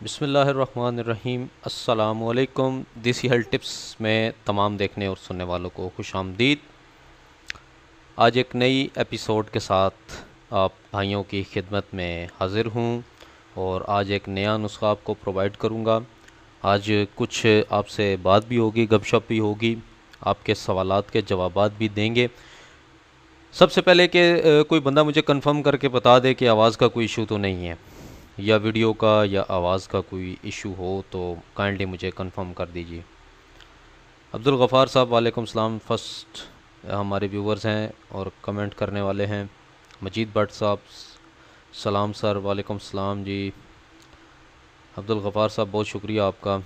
بسم اللہ الرحمن الرحیم۔ السلام علیکم۔ دیسی ہیلتھ ٹپس میں تمام دیکھنے اور سننے والوں کو خوش آمدید۔ آج ایک نئی ایپیسوڈ کے ساتھ آپ بھائیوں کی خدمت میں حاضر ہوں اور آج ایک نیا نسخہ آپ کو پرووائڈ کروں گا۔ آج کچھ آپ سے بات بھی ہوگی، گپ شپ بھی ہوگی، آپ کے سوالات کے جوابات بھی دیں گے۔ سب سے پہلے کہ کوئی بندہ مجھے کنفرم کر کے بتا دے کہ آواز کا کوئی ایشو تو نہیں ہے، یا ویڈیو کا یا آواز کا کوئی ایشو ہو تو کائنڈلی مجھے کنفرم کر دیجیے۔ عبدالغفار صاحب وعلیکم السلام، فرسٹ ہمارے ویورز ہیں اور کمنٹ کرنے والے ہیں۔ مجید بٹ صاحب سلام سر، وعلیکم السلام جی۔ عبدالغفار صاحب بہت شکریہ آپ کا۔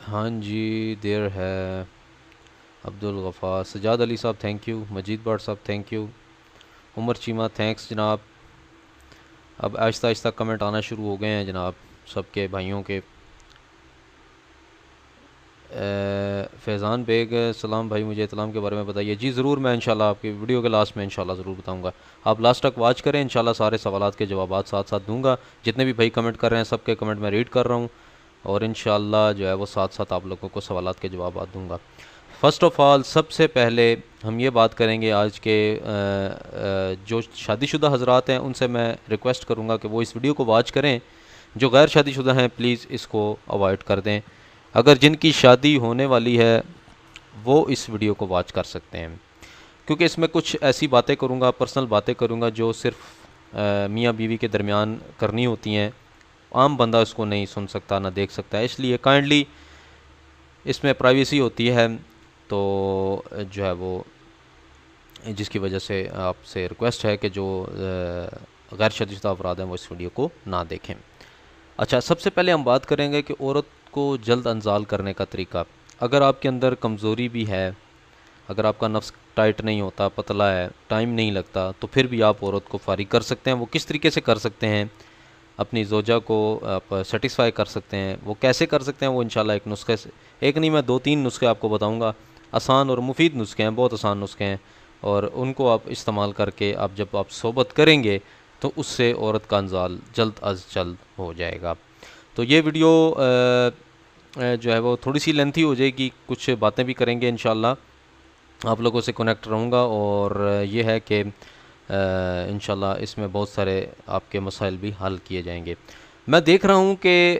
ہاں جی دیر ہے عبدالغفار۔ سجاد علی صاحب تھینک یو۔ مجید بٹ صاحب thank you. Umar Cheema thanks جناب۔ اب آہستہ آہستہ کمنٹ آنا شروع ہو گئے ہیں جناب سب کے بھائیوں کے۔ فیضان بیگ سلام بھائی، مجھے اطلام کے بارے میں بتائیے۔ جی ضرور، میں انشاءاللہ آپ کی ویڈیو کے لاسٹ میں انشاءاللہ ضرور بتاؤں گا۔ آپ لاسٹ تک واچ کریں، انشاءاللہ سارے سوالات کے جوابات ساتھ ساتھ دوں گا۔ جتنے بھی بھائی کمنٹ کر رہے ہیں سب کے کمنٹ میں ریڈ کر رہا ہوں اور انشاءاللہ جو ہے وہ ساتھ ساتھ آپ لوگوں کو سوالات کے جوابات دوں گا۔ فرسٹ آف آل، سب سے پہلے ہم یہ بات کریں گے آج کے جو شادی شدہ حضرات ہیں ان سے میں ریکویسٹ کروں گا کہ وہ اس ویڈیو کو واچ کریں۔ جو غیر شادی شدہ ہیں پلیز اس کو اوائڈ کر دیں۔ اگر جن کی شادی ہونے والی ہے وہ اس ویڈیو کو واچ کر سکتے ہیں، کیونکہ اس میں کچھ ایسی باتیں کروں گا، پرسنل باتیں کروں گا جو صرف میاں بیوی کے درمیان کرنی ہوتی ہیں، عام بندہ اس کو نہیں سن سکتا نہ دیکھ سکتا ہے، اس لیے کائنڈلی اس میں پرائیویسی ہوتی ہے، تو جو ہے وہ جس کی وجہ سے آپ سے ریکویسٹ ہے کہ جو غیر شادی شدہ افراد ہیں وہ اس ویڈیو کو نہ دیکھیں۔ اچھا، سب سے پہلے ہم بات کریں گے کہ عورت کو جلد انزال کرنے کا طریقہ۔ اگر آپ کے اندر کمزوری بھی ہے، اگر آپ کا نفس ٹائٹ نہیں ہوتا، پتلا ہے، ٹائم نہیں لگتا، تو پھر بھی آپ عورت کو فارغ کر سکتے ہیں۔ وہ کس طریقے سے کر سکتے ہیں؟ اپنی زوجہ کو آپ سیٹسفائی کر سکتے ہیں۔ وہ کیسے کر سکتے ہیں؟ وہ انشاءاللہ ایک نسخے سے، ایک نہیں میں 2-3 نسخے آپ کو بتاؤں گا۔ آسان اور مفید نسخے ہیں، بہت آسان نسخے ہیں، اور ان کو آپ استعمال کر کے جب آپ صحبت کریں گے تو اس سے عورت کا انزال جلد از جلد ہو جائے گا۔ تو یہ ویڈیو جو ہے وہ تھوڑی سی لینتھی ہو جائے گی، کچھ باتیں بھی کریں گے انشاءاللہ، آپ لوگوں سے کنیکٹ رہوں گا، اور یہ ہے کہ انشاءاللہ اس میں بہت سارے آپ کے مسائل بھی حل کیے جائیں گے۔ میں دیکھ رہا ہوں کہ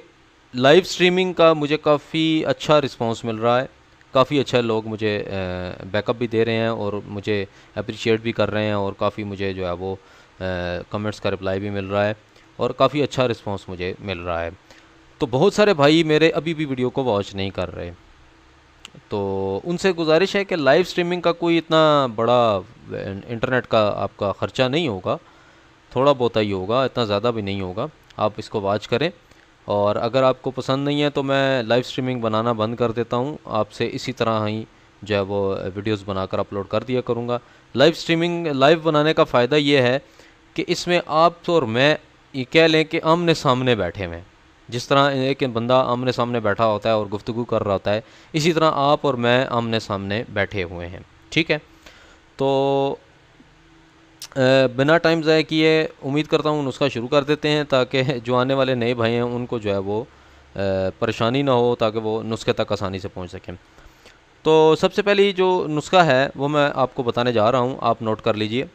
لائیو سٹریمنگ کا مجھے کافی اچھا رسپانس مل رہا ہے، کافی اچھا لوگ مجھے بیک اپ بھی دے رہے ہیں اور مجھے اپریشیٹ بھی کر رہے ہیں، اور کافی مجھے جو ہے وہ کمنٹس کا رپلائی بھی مل رہا ہے، اور کافی اچھا رسپانس مجھے مل رہا ہے۔ تو بہت سارے بھائی میرے ابھی بھی ویڈیو کو واچ نہیں کر رہے، تو ان سے گزارش ہے کہ لائیو سٹریمنگ کا کوئی اتنا بڑا انٹرنیٹ کا آپ کا خرچہ نہیں ہوگا، تھوڑا بہت ہی ہوگا، اتنا زیادہ بھی نہیں ہوگا۔ آپ اس کو واچ کریں، اور اگر آپ کو پسند نہیں ہے تو میں لائیو سٹریمنگ بنانا بند کر دیتا ہوں، آپ سے اسی طرح ہی جو ہے وہ ویڈیوز بنا کر اپلوڈ کر دیا کروں گا۔ لائیو سٹریمنگ، لائیو بنانے کا فائدہ یہ ہے کہ اس میں آپ اور میں یہ کہہ لیں کہ آمنے سامنے بیٹھے ہوئے ہیں، جس طرح ایک بندہ آمنے سامنے بیٹھا ہوتا ہے اور گفتگو کر رہا ہوتا ہے، اسی طرح آپ اور میں آمنے سامنے بیٹھے ہوئے ہیں، ٹھیک ہے؟ تو بنا ٹائم ضائع کیے امید کرتا ہوں نسخہ شروع کر دیتے ہیں، تاکہ جو آنے والے نئے بھائی ہیں ان کو جو ہے وہ پریشانی نہ ہو، تاکہ وہ نسخے تک آسانی سے پہنچ سکیں۔ تو سب سے پہلی جو نسخہ ہے وہ میں آپ کو بتانے جا رہا ہوں، آپ نوٹ کر لیجئے۔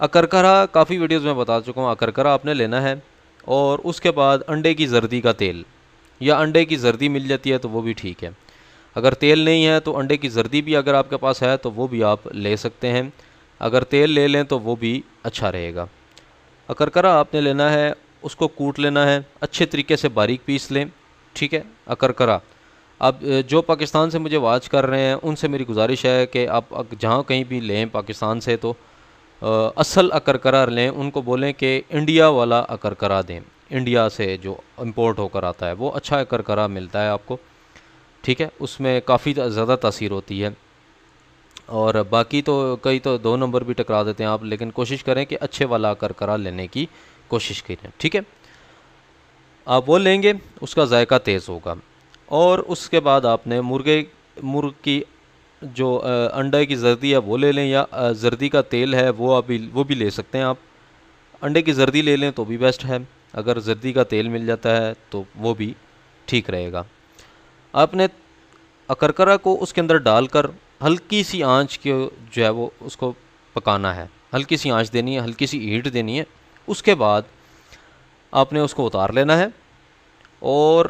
اکرکرا، کافی ویڈیوز میں بتا چکا ہوں، اکرکرا آپ نے لینا ہے، اور اس کے بعد انڈے کی زردی کا تیل، یا انڈے کی زردی مل جاتی ہے تو وہ بھی ٹھیک ہے۔ اگر تیل نہیں ہے تو انڈے کی زردی بھی اگر آپ کے پاس ہے تو وہ بھی آپ لے سکتے ہیں، اگر تیل لے لیں تو وہ بھی اچھا رہے گا۔ اکرکرا آپ نے لینا ہے، اس کو کوٹ لینا ہے، اچھے طریقے سے باریک پیس لیں، ٹھیک ہے؟ اکرکرا، اب جو پاکستان سے مجھے واچ کر رہے ہیں ان سے میری گزارش ہے کہ آپ جہاں کہیں بھی لیں پاکستان سے تو اصل اکرکرا لیں، ان کو بولیں کہ انڈیا والا اکرکرا دیں، انڈیا سے جو امپورٹ ہو کر آتا ہے وہ اچھا اکرکرا ملتا ہے آپ کو، ٹھیک ہے؟ اس میں کافی زیادہ تاثیر ہوتی ہے، اور باقی تو کئی تو 2 نمبر بھی ٹکرا دیتے ہیں آپ، لیکن کوشش کریں کہ اچھے والا اکرکرا لینے کی کوشش کریں، ٹھیک ہے؟ آپ وہ لیں گے، اس کا ذائقہ تیز ہوگا۔ اور اس کے بعد آپ نے مرغ کی جو انڈے کی زردی ہے وہ لے لیں، یا زردی کا تیل ہے وہ بھی لے سکتے ہیں آپ۔ انڈے کی زردی لے لیں تو بھی بیسٹ ہے، اگر زردی کا تیل مل جاتا ہے تو وہ بھی ٹھیک رہے گا۔ آپ نے اکرکرا کو اس کے اندر ڈال کر ہلکی سی آنچ کے جو ہے وہ اس کو پکانا ہے، ہلکی سی آنچ دینی ہے، ہلکی سی ہیٹ دینی ہے۔ اس کے بعد آپ نے اس کو اتار لینا ہے، اور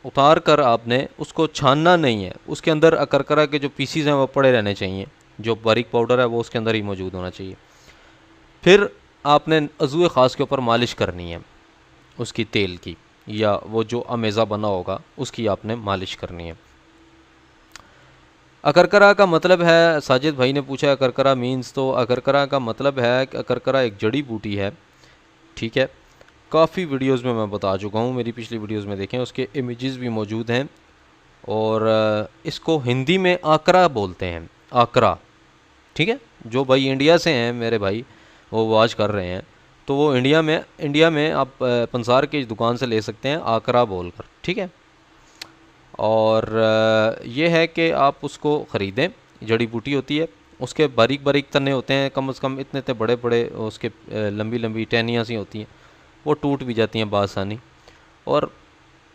اتار کر آپ نے اس کو چھاننا نہیں ہے، اس کے اندر اکرکرا کے جو پیسیز ہیں وہ پڑے رہنے چاہیے، جو باریک پاؤڈر ہے وہ اس کے اندر ہی موجود ہونا چاہیے۔ پھر آپ نے عضو خاص کے اوپر مالش کرنی ہے اس کی تیل کی، یا وہ جو امیزہ بنا ہوگا اس کی آپ نے مالش کرنی ہے۔ اکرکرا کا مطلب ہے، ساجد بھائی نے پوچھا اکرکرا مینز، تو اکرکرا کا مطلب ہے کہ اکرکرا ایک جڑی بوٹی ہے، ٹھیک ہے۔ کافی ویڈیوز میں بتا چکا ہوں، میری پچھلی ویڈیوز میں دیکھیں، اس کے امیجز بھی موجود ہیں، اور اس کو ہندی میں آکرا بولتے ہیں، آکرا، ٹھیک ہے۔ جو بھائی انڈیا سے ہیں میرے بھائی، وہ واچ کر رہے ہیں، تو وہ انڈیا میں آپ پنسار کی دکان سے لے سکتے ہیں آکرا بول کر، ٹھیک ہے۔ اور یہ ہے کہ آپ اس کو خریدیں، جڑی بوٹی ہوتی ہے، اس کے باریک باریک تنے ہوتے ہیں، کم از کم اتنے اتنے بڑے بڑے، اس کے لمبی لمبی ٹہنیاں سی ہوتی ہیں، وہ ٹوٹ بھی جاتی ہیں بآسانی، اور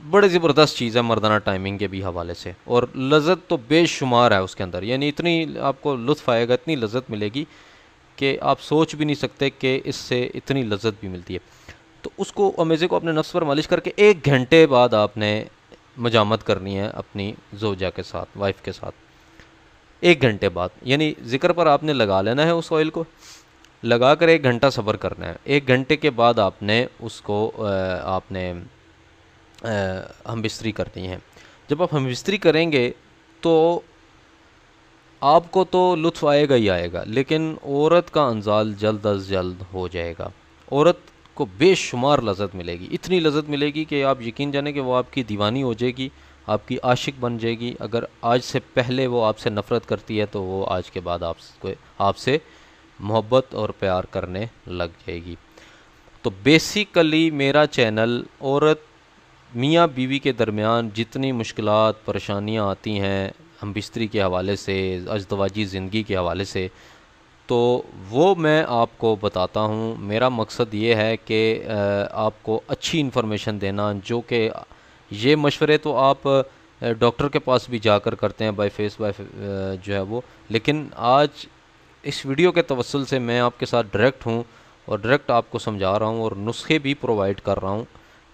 بڑی زبردست چیز ہے مردانہ ٹائمنگ کے بھی حوالے سے، اور لذت تو بے شمار ہے اس کے اندر، یعنی اتنی آپ کو لطف آئے گا، اتنی لذت ملے گی کہ آپ سوچ بھی نہیں سکتے کہ اس سے اتنی لذت بھی ملتی ہے۔ تو اس کو امیزے کو اپنے نفس پر مالش کر کے 1 گھنٹے بعد آپ نے مجامت کرنی ہے اپنی زوجہ کے ساتھ، وائف کے ساتھ، 1 گھنٹے بعد، یعنی ذکر پر آپ نے لگا لینا ہے اس آئل کو، لگا کر 1 گھنٹہ صبر کرنا ہے۔ 1 گھنٹے کے بعد آپ نے اس کو آپ نے ہم بستری کرنی ہے۔ جب آپ ہم بستری کریں گے تو آپ کو تو لطف آئے گا ہی آئے گا، لیکن عورت کا انزال جلد از جلد ہو جائے گا، عورت کو بے شمار لذت ملے گی، اتنی لذت ملے گی کہ آپ یقین جانیں کہ وہ آپ کی دیوانی ہو جائے گی، آپ کی عاشق بن جائے گی۔ اگر آج سے پہلے وہ آپ سے نفرت کرتی ہے تو وہ آج کے بعد آپ سے محبت اور پیار کرنے لگ جائے گی۔ تو بیسیکلی میرا چینل عورت میاں بیوی کے درمیان جتنی مشکلات پریشانیاں آتی ہیں ہم بستری کے حوالے سے، ازدواجی زندگی کے حوالے سے، تو وہ میں آپ کو بتاتا ہوں۔ میرا مقصد یہ ہے کہ آپ کو اچھی انفارمیشن دینا، جو کہ یہ مشورے تو آپ ڈاکٹر کے پاس بھی جا کر کرتے ہیں بائی فیس جو ہے وہ، لیکن آج اس ویڈیو کے توسل سے میں آپ کے ساتھ ڈائریکٹ ہوں، اور ڈائریکٹ آپ کو سمجھا رہا ہوں، اور نسخے بھی پرووائڈ کر رہا ہوں۔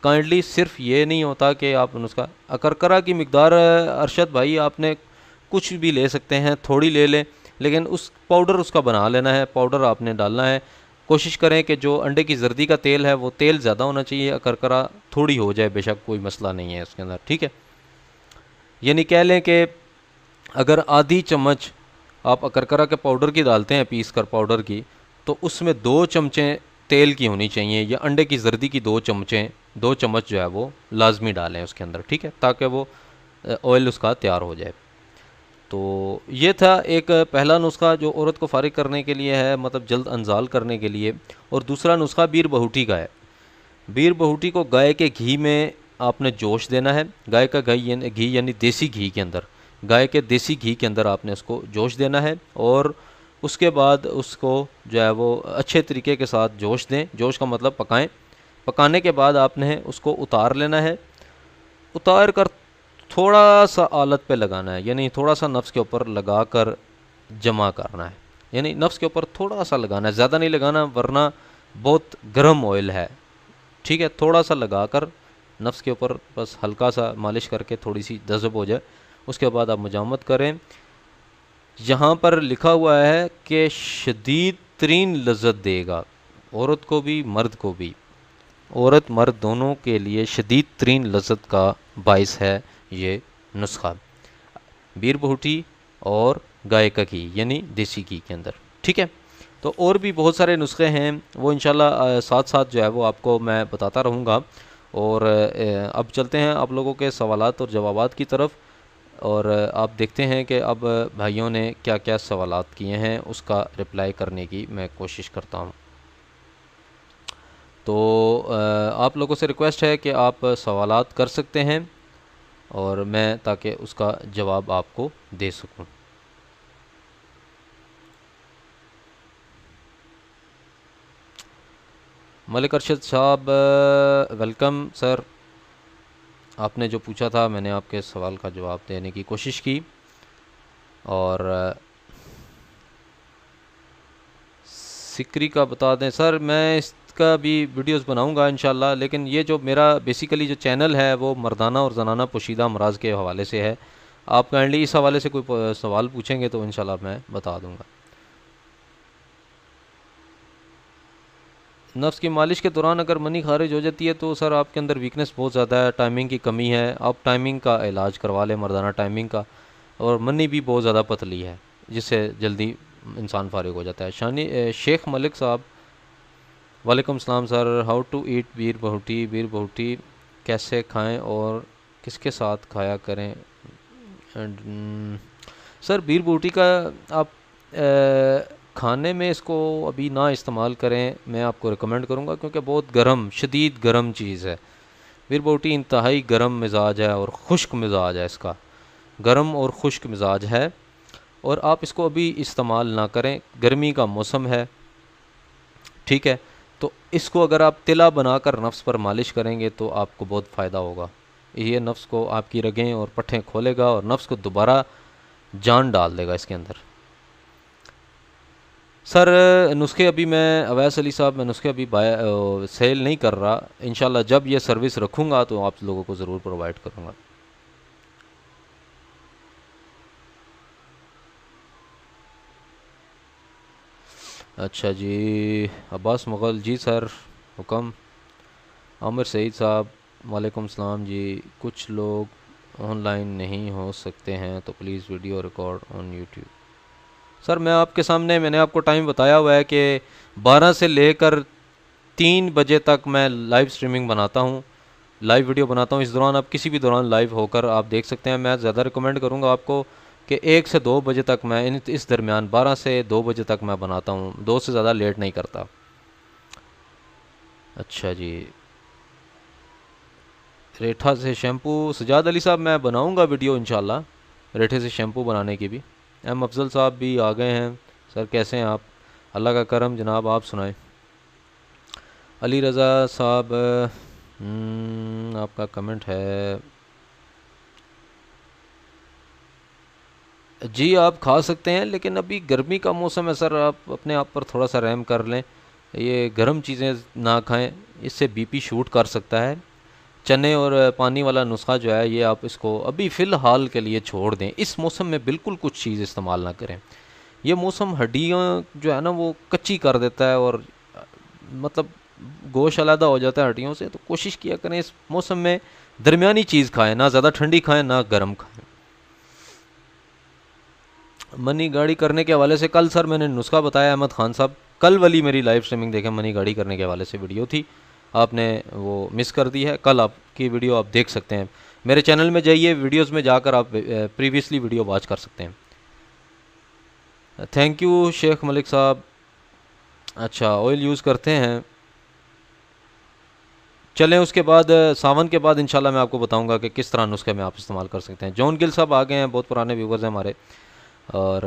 کائنڈلی صرف یہ نہیں ہوتا کہ آپ نسخہ اکرکرا کی مقدار ارشد بھائی آپ نے کچھ بھی لے سکتے ہیں، تھوڑی لے لیں، لیکن اس پاؤڈر اس کا بنا لینا ہے، پاؤڈر آپ نے ڈالنا ہے۔ کوشش کریں کہ جو انڈے کی زردی کا تیل ہے وہ تیل زیادہ ہونا چاہیے، اکرکرا تھوڑی ہو جائے بے شک، کوئی مسئلہ نہیں ہے اس کے اندر، ٹھیک ہے۔ یعنی کہہ لیں کہ اگر آدھی چمچ آپ اکرکرا کے پاؤڈر کی ڈالتے ہیں، پیس کر پاؤڈر کی، تو اس میں 2 چمچیں تیل کی ہونی چاہیے، یا انڈے کی زردی کی 2 چمچ جو ہے وہ لازمی ڈالیں اس کے اندر، ٹھیک ہے، تاکہ وہ آئل اس کا تیار ہو جائے۔ تو یہ تھا ایک پہلا نسخہ جو عورت کو فارغ کرنے کے لیے ہے، مطلب جلد انزال کرنے کے لیے، اور دوسرا نسخہ بیر بہوٹی کا ہے۔ بیر بہوٹی کو گائے کے گھی میں آپ نے جوش دینا ہے، گائے کا گھی یعنی دیسی گھی کے اندر، گائے کے دیسی گھی کے اندر آپ نے اس کو جوش دینا ہے، اور اس کے بعد اس کو جو ہے وہ اچھے طریقے کے ساتھ جوش دیں، جوش کا مطلب پکائیں، پکانے کے بعد آپ نے اس کو اتار لینا ہے، اتار کر تھوڑا سا آلت پہ لگانا ہے، یعنی تھوڑا سا نفس کے اوپر لگا کر جمع کرنا ہے، یعنی نفس کے اوپر تھوڑا سا لگانا ہے، زیادہ نہیں لگانا ورنہ بہت گرم آئل ہے، ٹھیک ہے۔ تھوڑا سا لگا کر نفس کے اوپر بس ہلکا سا مالش کر کے تھوڑی سی جذب ہو جائے، اس کے بعد آپ مجامت کریں۔ یہاں پر لکھا ہوا ہے کہ شدید ترین لذت دے گا، عورت کو بھی مرد کو بھی، عورت مرد دونوں کے لیے شدید ترین لذت کا باعث ہے یہ نسخہ، بیر بہوٹی اور گائے کا گھی یعنی دیسی گھی کے اندر، ٹھیک ہے۔ تو اور بھی بہت سارے نسخے ہیں، وہ انشاءاللہ ساتھ ساتھ جو ہے وہ آپ کو میں بتاتا رہوں گا۔ اور اب چلتے ہیں آپ لوگوں کے سوالات اور جوابات کی طرف، اور آپ دیکھتے ہیں کہ اب بھائیوں نے کیا کیا سوالات کیے ہیں، اس کا رپلائی کرنے کی میں کوشش کرتا ہوں۔ تو آپ لوگوں سے ریکویسٹ ہے کہ آپ سوالات کر سکتے ہیں، اور میں تاکہ اس کا جواب آپ کو دے سکوں۔ ملک ارشد صاحب ویلکم سر. آپ نے جو پوچھا تھا میں نے آپ کے سوال کا جواب دینے کی کوشش کی. اور سکری کا بتا دیں سر، میں اس کا بھی ویڈیوز بناؤں گا انشاءاللہ، لیکن یہ جو میرا بیسیکلی جو چینل ہے وہ مردانہ اور زنانہ پوشیدہ امراض کے حوالے سے ہے. آپ کائنڈلی اس حوالے سے کوئی سوال پوچھیں گے تو انشاءاللہ میں بتا دوں گا. نفس کی مالش کے دوران اگر منی خارج ہو جاتی ہے تو سر آپ کے اندر ویکنس بہت زیادہ ہے، ٹائمنگ کی کمی ہے. آپ ٹائمنگ کا علاج کروا لیں، مردانہ ٹائمنگ کا. اور منی بھی بہت زیادہ پتلی ہے جس سے جلدی انسان فارغ ہو جاتا ہے. شیخ ملک صاحب وعلیکم السلام سر. ہاؤ ٹو ایٹ بیر بہوٹی؟ بیر بہوٹی کیسے کھائیں اور کس کے ساتھ کھایا کریں؟ سر بیر بہوٹی کا آپ کھانے میں اس کو ابھی نہ استعمال کریں، میں آپ کو ریکمینڈ کروں گا، کیونکہ بہت گرم، شدید گرم چیز ہے. بیر بہوٹی انتہائی گرم مزاج ہے اور خشک مزاج ہے، اس کا گرم اور خشک مزاج ہے، اور آپ اس کو ابھی استعمال نہ کریں. گرمی کا موسم ہے، ٹھیک ہے؟ تو اس کو اگر آپ تلا بنا کر نفس پر مالش کریں گے تو آپ کو بہت فائدہ ہوگا. یہ نفس کو آپ کی رگیں اور پٹھیں کھولے گا اور نفس کو دوبارہ جان ڈال دے گا اس کے اندر. سر نسخے ابھی میں اویس علی صاحب، میں نسخے ابھی سیل نہیں کر رہا. انشاءاللہ جب یہ سروس رکھوں گا تو آپ لوگوں کو ضرور پرووائڈ کروں گا. اچھا جی، عباس مغل جی سر حکم. عامر سعید صاحب وعلیکم السلام جی. کچھ لوگ آن لائن نہیں ہو سکتے ہیں تو please video record on YouTube. Sir میں آپ کے سامنے، میں نے آپ کو ٹائم بتایا ہوا ہے کہ 12 سے لے کر 3 بجے تک میں لائیو سٹریمنگ بناتا ہوں، لائیو ویڈیو بناتا ہوں. اس دوران آپ کسی بھی دوران لائیو ہو کر آپ دیکھ سکتے ہیں. میں زیادہ ریکمینڈ کروں گا آپ کو کہ 1 سے 2 بجے تک، میں اس درمیان 12 سے 2 بجے تک میں بناتا ہوں، 2 سے زیادہ لیٹ نہیں کرتا. اچھا جی، ریٹھا سے شیمپو، سجاد علی صاحب میں بناؤں گا ویڈیو انشاءاللہ ریٹھے سے شیمپو بنانے کی بھی. ایم افضل صاحب بھی آ گئے ہیں. سر کیسے ہیں آپ؟ اللہ کا کرم جناب، آپ سنائیں. علی رضا صاحب آپ کا کمنٹ ہے جی، آپ کھا سکتے ہیں لیکن ابھی گرمی کا موسم ہے سر، آپ اپنے آپ پر تھوڑا سا رحم کر لیں. یہ گرم چیزیں نہ کھائیں، اس سے بی پی شوٹ کر سکتا ہے. چنے اور پانی والا نسخہ جو ہے یہ آپ اس کو ابھی فی الحال کے لیے چھوڑ دیں. اس موسم میں بالکل کچھ چیز استعمال نہ کریں. یہ موسم ہڈیاں جو ہے نا وہ کچی کر دیتا ہے، اور مطلب گوشت علیحدہ ہو جاتا ہے ہڈیوں سے. تو کوشش کیا کریں اس موسم میں درمیانی چیز کھائیں، نہ زیادہ ٹھنڈی کھائیں نہ گرم کھائیں. منی گاڑی کرنے کے حوالے سے کل سر میں نے نسخہ بتایا احمد خان صاحب. کل والی میری لائیو اسٹریمنگ دیکھیں، منی گاڑی کرنے کے حوالے سے ویڈیو تھی، آپ نے وہ مس کر دی ہے. کل آپ کی ویڈیو آپ دیکھ سکتے ہیں، میرے چینل میں جائیے، ویڈیوز میں جا کر آپ پریویسلی ویڈیو واچ کر سکتے ہیں. تھینک یو شیخ ملک صاحب. اچھا آئل یوز کرتے ہیں. چلیں اس کے بعد ساون کے بعد انشاءاللہ میں آپ کو بتاؤں گا کہ کس طرح نسخے میں آپ استعمال کر سکتے ہیں. جون گل صاحب آ گئے ہیں، بہت پرانے ویورز ہیں ہمارے. اور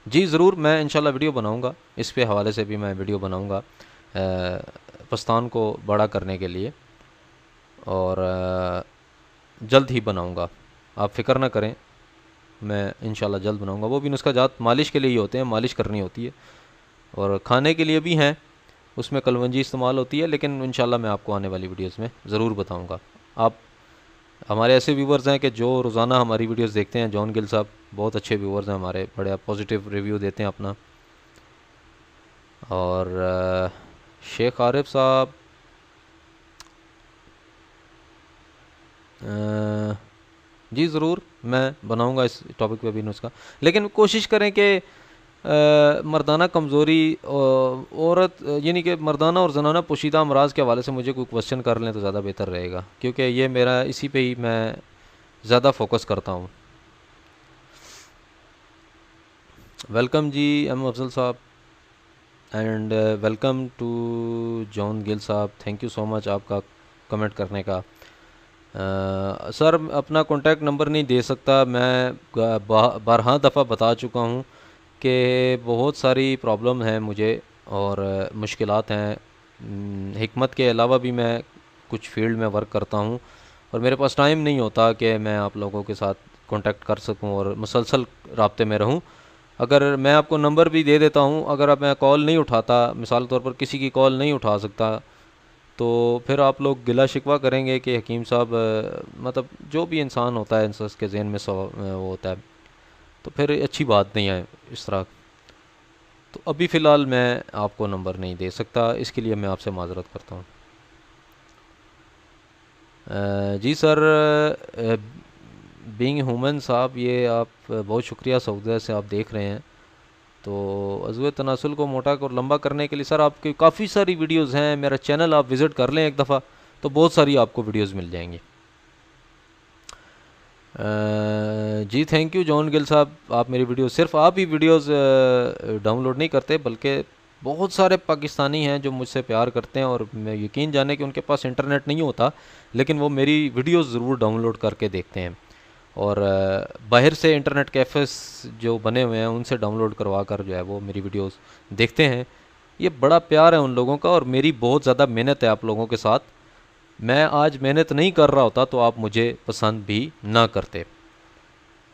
جی ضرور میں انشاءاللہ ویڈیو بناؤں گا، اس پہ حوالے سے بھی میں ویڈیو بناؤں گا پستان کو بڑا کرنے کے لیے، اور جلد ہی بناؤں گا. آپ فکر نہ کریں، میں انشاءاللہ جلد بناؤں گا. وہ بھی نسخہ جات مالش کے لیے ہی ہوتے ہیں، مالش کرنی ہوتی ہے، اور کھانے کے لیے بھی ہیں، اس میں کلونجی استعمال ہوتی ہے. لیکن انشاءاللہ میں آپ کو آنے والی ویڈیوز میں ضرور بتاؤں گا. آپ ہمارے ایسے ویورز ہیں کہ جو روزانہ ہماری ویڈیوز دیکھتے ہیں. جون گل صاحب بہت اچھے ویورز ہیں ہمارے، بڑے پازیٹیو ریویو دیتے ہیں اپنا. اور شیخ عارف صاحب جی ضرور میں بناؤں گا اس ٹاپک پہ بھی نسخہ، لیکن کوشش کریں کہ مردانہ کمزوری عورت، یعنی کہ مردانہ اور زنانہ پوشیدہ امراض کے حوالے سے مجھے کوئی کوشچن کر لیں تو زیادہ بہتر رہے گا، کیونکہ یہ میرا اسی پہ ہی میں زیادہ فوکس کرتا ہوں. ویلکم جی ایم افضل صاحب، اینڈ ویلکم ٹو جون گل صاحب. تھینک یو سو مچ آپ کا کمنٹ کرنے کا. سر اپنا کانٹیکٹ نمبر نہیں دے سکتا، میں بارہا دفعہ بتا چکا ہوں کہ بہت ساری پرابلم ہیں مجھے اور مشکلات ہیں. حکمت کے علاوہ بھی میں کچھ فیلڈ میں ورک کرتا ہوں اور میرے پاس ٹائم نہیں ہوتا کہ میں آپ لوگوں کے ساتھ کانٹیکٹ کر سکوں اور مسلسل رابطے میں رہوں. اگر میں آپ کو نمبر بھی دے دیتا ہوں، اگر اب میں کال نہیں اٹھاتا، مثال طور پر کسی کی کال نہیں اٹھا سکتا، تو پھر آپ لوگ گلا شکوہ کریں گے کہ حکیم صاحب مطلب جو بھی انسان ہوتا ہے انسان کے ذہن میں وہ ہوتا ہے، تو پھر اچھی بات نہیں ہے اس طرح. تو ابھی فی الحال میں آپ کو نمبر نہیں دے سکتا، اس کے لیے میں آپ سے معذرت کرتا ہوں. جی سر، بینگ ہیومن صاحب، یہ آپ بہت شکریہ سعودیہ سے آپ دیکھ رہے ہیں. تو عضو تناسل کو موٹا اور لمبا کرنے کے لیے سر آپ کی کافی ساری ویڈیوز ہیں. میرا چینل آپ وزٹ کر لیں ایک دفعہ تو بہت ساری آپ کو ویڈیوز مل جائیں گی. جی تھینک یو جان گل صاحب. آپ میری ویڈیوز، صرف آپ ہی ویڈیوز ڈاؤن لوڈ نہیں کرتے بلکہ بہت سارے پاکستانی ہیں جو مجھ سے پیار کرتے ہیں، اور میں یقین جانے کہ ان کے پاس انٹرنیٹ نہیں ہوتا لیکن وہ میری ویڈیوز ضرور ڈاؤن لوڈ کر کے دیکھتے ہیں، اور باہر سے انٹرنیٹ کیفز جو بنے ہوئے ہیں ان سے ڈاؤن لوڈ کروا کر جو ہے وہ میری ویڈیوز دیکھتے ہیں. یہ بڑا پیار ہے ان لوگوں کا، اور میری بہت زیادہ محنت ہے آپ لوگوں کے ساتھ. میں آج محنت نہیں کر رہا ہوتا تو آپ مجھے پسند بھی نہ کرتے.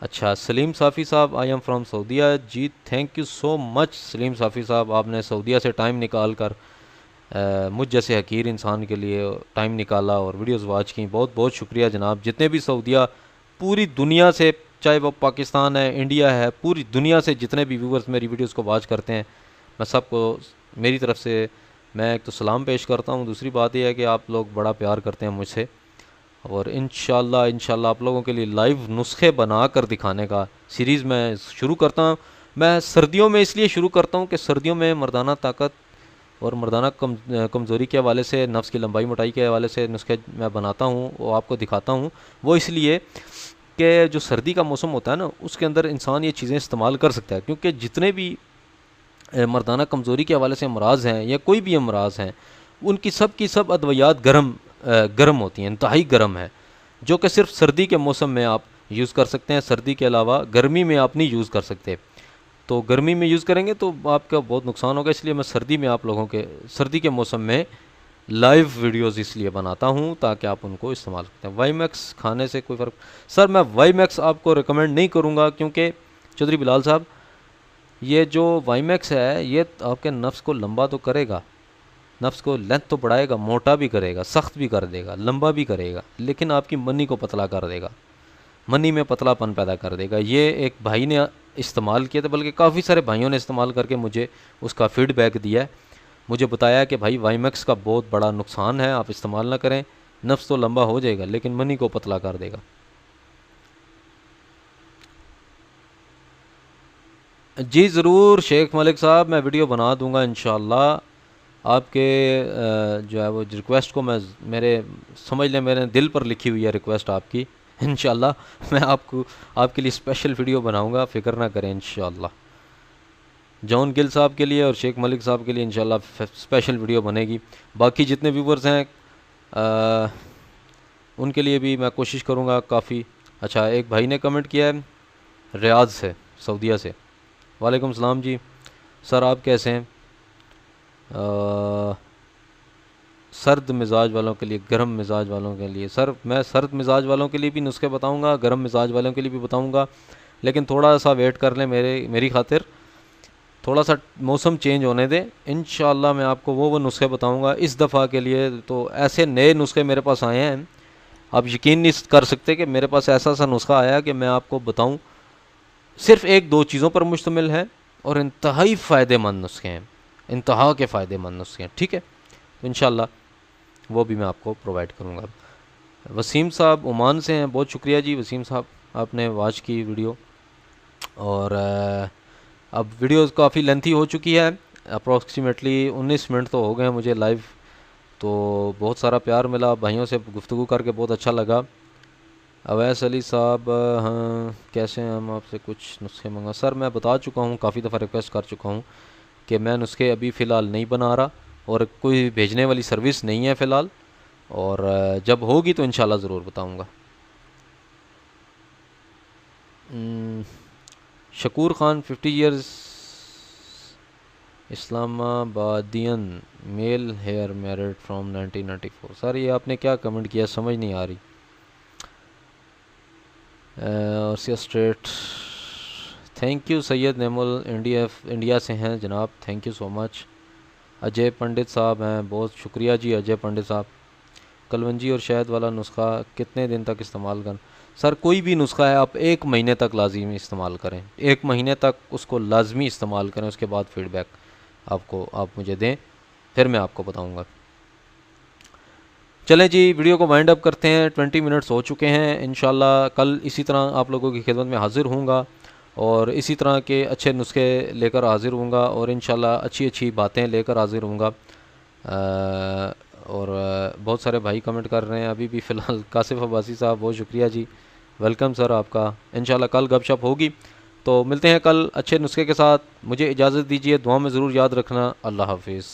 اچھا، سلیم صافی صاحب، آئی ایم فرام سعودیہ. جی thank you so much Salim Safi صاحب، آپ نے سعودیہ سے ٹائم نکال کر مجھ جیسے حقیر انسان کے لیے ٹائم نکالا اور ویڈیوز واچ کی. بہت بہت شکریہ جناب. جتنے بھی سعودیہ، پوری دنیا سے، چاہے وہ پاکستان ہے، انڈیا ہے، پوری دنیا سے جتنے بھی ویورز میری ویڈیوز کو واچ کرتے ہیں، میں سب کو میری طرف سے میں ایک تو سلام پیش کرتا ہوں. دوسری بات یہ ہے کہ آپ لوگ بڑا پیار کرتے ہیں مجھ سے، اور انشاءاللہ آپ لوگوں کے لیے لائیو نسخے بنا کر دکھانے کا سیریز میں شروع کرتا ہوں. میں سردیوں میں اس لیے شروع کرتا ہوں کہ سردیوں میں مردانہ طاقت اور مردانہ کمزوری کے حوالے سے، نفس کی لمبائی موٹائی کے حوالے سے نسخے میں بناتا ہوں، وہ آپ کو دکھاتا ہوں. وہ اس لیے کہ جو سردی کا موسم ہوتا ہے نا، اس کے اندر انسان یہ چیزیں استعمال کر سکتا ہے، کیونکہ جتنے بھی مردانہ کمزوری کے حوالے سے امراض ہیں یا کوئی بھی امراض ہیں، ان کی سب ادویات گرم ہوتی ہیں، انتہائی گرم ہے، جو کہ صرف سردی کے موسم میں آپ یوز کر سکتے ہیں. سردی کے علاوہ گرمی میں آپ نہیں یوز کر سکتے. تو گرمی میں یوز کریں گے تو آپ کا بہت نقصان ہوگا، اس لیے میں سردی میں آپ لوگوں کے سردی کے موسم میں لائیو ویڈیوز اس لیے بناتا ہوں تاکہ آپ ان کو استعمال کرتے ہیں. وائی میکس کھانے سے کوئی فرق؟ سر میں وائی میکس آپ کو ریکمینڈ نہیں کروں گا، کیونکہ چودھری بلال صاحب، یہ جو وائی میکس ہے یہ آپ کے نفس کو لمبا تو کرے گا، نفس کو لینتھ تو بڑھائے گا، موٹا بھی کرے گا، سخت بھی کر دے گا، لمبا بھی کرے گا، لیکن آپ کی منی کو پتلا کر دے گا، منی میں پتلا پن پیدا کر دے گا. یہ ایک بھائی نے استعمال کیا تھا، بلکہ کافی سارے بھائیوں نے استعمال کر کے مجھے اس کا فیڈ بیک دیا ہے. مجھے بتایا کہ بھائی وائی میکس کا بہت بڑا نقصان ہے، آپ استعمال نہ کریں، نفس تو لمبا ہو جائے گا لیکن منی کو پتلا کر دے گا. جی ضرور شیخ ملک صاحب، میں ویڈیو بنا دوں گا انشاءاللہ. آپ کے جو ہے وہ ریکویسٹ کو میں میرے سمجھ لیں میرے دل پر لکھی ہوئی ہے ریکویسٹ آپ کی. انشاءاللہ میں آپ کے لیے اسپیشل ویڈیو بناؤں گا، فکر نہ کریں انشاءاللہ. جان گل صاحب کے لیے اور شیخ ملک صاحب کے لیے انشاءاللہ اسپیشل ویڈیو بنے گی. باقی جتنے ویورز ہیں ان کے لیے بھی میں کوشش کروں گا کافی. اچھا، ایک بھائی نے کمنٹ کیا ہے ریاض سے، سعودیہ سے. وعلیکم السلام جی سر، آپ کیسے ہیں؟ سرد مزاج والوں کے لیے، گرم مزاج والوں کے لیے سر میں سرد مزاج والوں کے لیے بھی نسخے بتاؤں گا، گرم مزاج والوں کے لیے بھی بتاؤں گا، لیکن تھوڑا سا ویٹ کر لیں میری خاطر، تھوڑا سا موسم چینج ہونے دیں. انشاءاللہ میں آپ کو وہ نسخے بتاؤں گا. اس دفعہ کے لیے تو ایسے نئے نسخے میرے پاس آئے ہیں، آپ یقین نہیں کر سکتے کہ میرے پاس ایسا نسخہ آیا کہ میں آپ کو بتاؤں. صرف ایک دو چیزوں پر مشتمل ہے اور انتہائی فائدہ مند نسخے ہیں، انتہا کے فائدہ مند نسخے ہیں. ٹھیک ہے، تو انشاءاللہ وہ بھی میں آپ کو پرووائڈ کروں گا. وسیم صاحب عمان سے ہیں، بہت شکریہ جی وسیم صاحب، آپ نے واچ کی ویڈیو. اور اب ویڈیوز کافی لینتھی ہو چکی ہے، اپروکسیمیٹلی 19 منٹ تو ہو گئے ہیں مجھے لائیو. تو بہت سارا پیار ملا، بھائیوں سے گفتگو کر کے بہت اچھا لگا. اویس علی صاحب، ہاں کیسے ہیں؟ ہم آپ سے کچھ نسخے منگا. سر میں بتا چکا ہوں، کافی دفعہ ریکویسٹ کر چکا ہوں کہ میں نسخے ابھی فی الحال نہیں بنا رہا اور کوئی بھیجنے والی سروس نہیں ہے فی الحال، اور جب ہوگی تو انشاءاللہ ضرور بتاؤں گا. شکور خان 50 ایئرز اسلام آبادین male here married from 1994. Sir یہ آپ نے کیا کمنٹ کیا سمجھ نہیں آ رہی. آسیا اسٹریٹ. تھینک یو سید نعمل انڈیا سے ہیں جناب, تھینک یو سو مچ. اجے پنڈت صاحب ہیں, بہت شکریہ جی اجے پنڈت صاحب. کلونجی اور شہد والا نسخہ کتنے دن تک استعمال کریں؟ سر کوئی بھی نسخہ ہے آپ 1 مہینے تک لازمی استعمال کریں, 1 مہینے تک اس کو لازمی استعمال کریں, اس کے بعد فیڈ بیک آپ مجھے دیں, پھر میں آپ کو بتاؤں گا. چلیں جی ویڈیو کو وائنڈ اپ کرتے ہیں, 20 منٹس ہو چکے ہیں. انشاءاللہ کل اسی طرح آپ لوگوں کی خدمت میں حاضر ہوں گا اور اسی طرح کے اچھے نسخے لے کر حاضر ہوں گا, اور انشاءاللہ اچھی باتیں لے کر حاضر ہوں گا. اور بہت سارے بھائی کمنٹ کر رہے ہیں ابھی بھی فی الحال. کاشف عباسی صاحب بہت شکریہ جی, ویلکم سر آپ کا. انشاءاللہ کل گپ شپ ہوگی, تو ملتے ہیں کل اچھے نسخے کے ساتھ. مجھے اجازت دیجیے, دعا میں ضرور یاد رکھنا. اللہ حافظ.